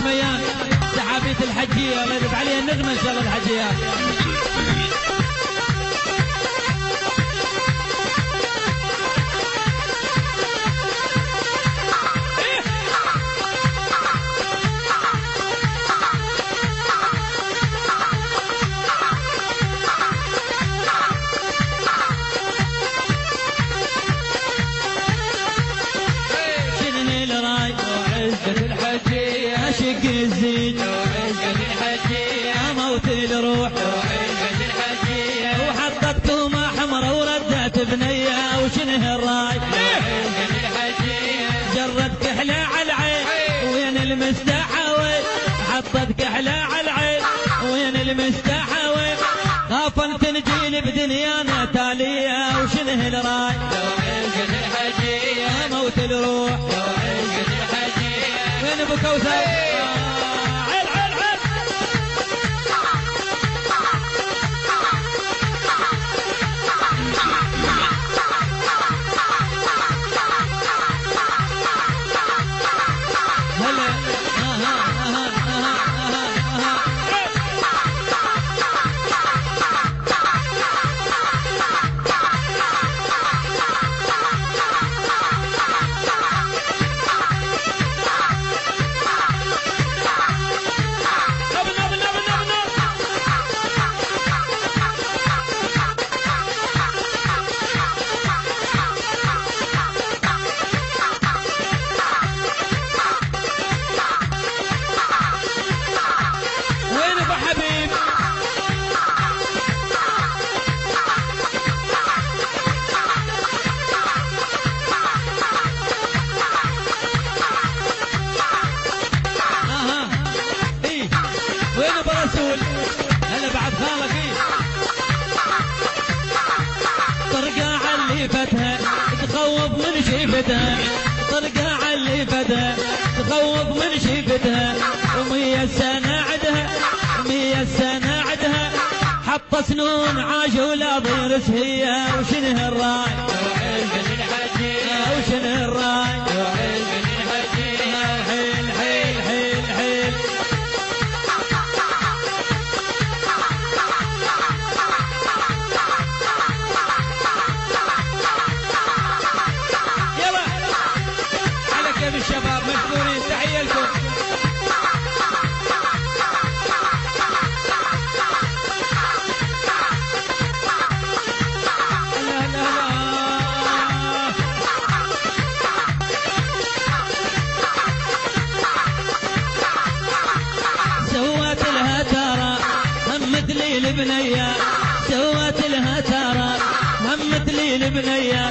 ميان سحابية الحجية الله يدف عليها النغمة إن شاء الله الحجيات. عشق الزين وعشق الحجية موت الروح وعشق الحجية وحطتكم حمرا وردت بنية وشنه الراي وعشق الحجية جرت كحلة على العين وين المستحوي حطت كحلة على العين وين المستحوي خافن تنجيل بدنيانا تالية وشنه الراي وعشق الحجية موت الروح وعشق الحجية وين ابو كوثر هلا بعد خالك طرقة على فتها تخوف من شيفتها طرقة على فتها تخوف من شيفتها ومية سنة عدها ومية سنة عدها حط سنون عاش ولا ضيرس هي وشنه الراي وعشق الحجية وشنه الراي وعشق الحجية حيل حيل حيل حيل الشباب مشكورين تحية لكم. سوت لها ترى همت لي البنية سوت لها ترى همت لي البنية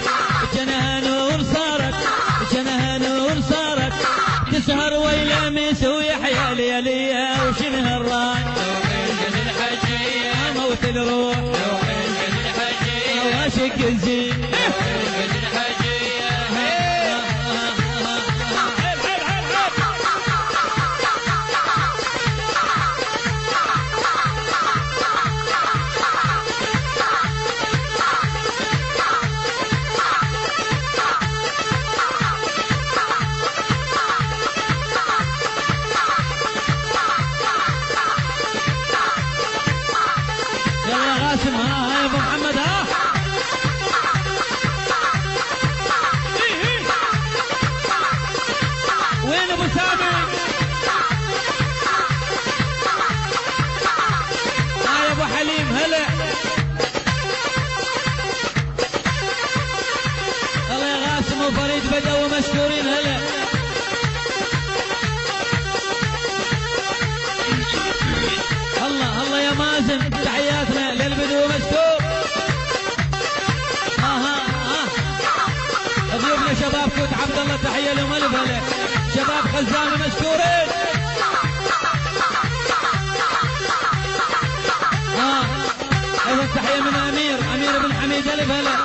جنها نور صارت جنها نور صارت تسهر ويلا ميس ويحيى ليالية وشنها الراي وعشق الحجية موت الروح وعشق الحجية واشق الزين وعشق الحجية قاسم ها ابو محمد ها وين ابو سامي ها يا ابو حليم هلا الله يا قاسم وفريد بدو مشكورين هلا الله الله يا مازن تحياتنا للبدو مشكور ضيوفنا شباب كوت عبد الله تحيه لهم الف هلا شباب خزانه مشكورين ايضا تحيه من امير بن حميد الف هلا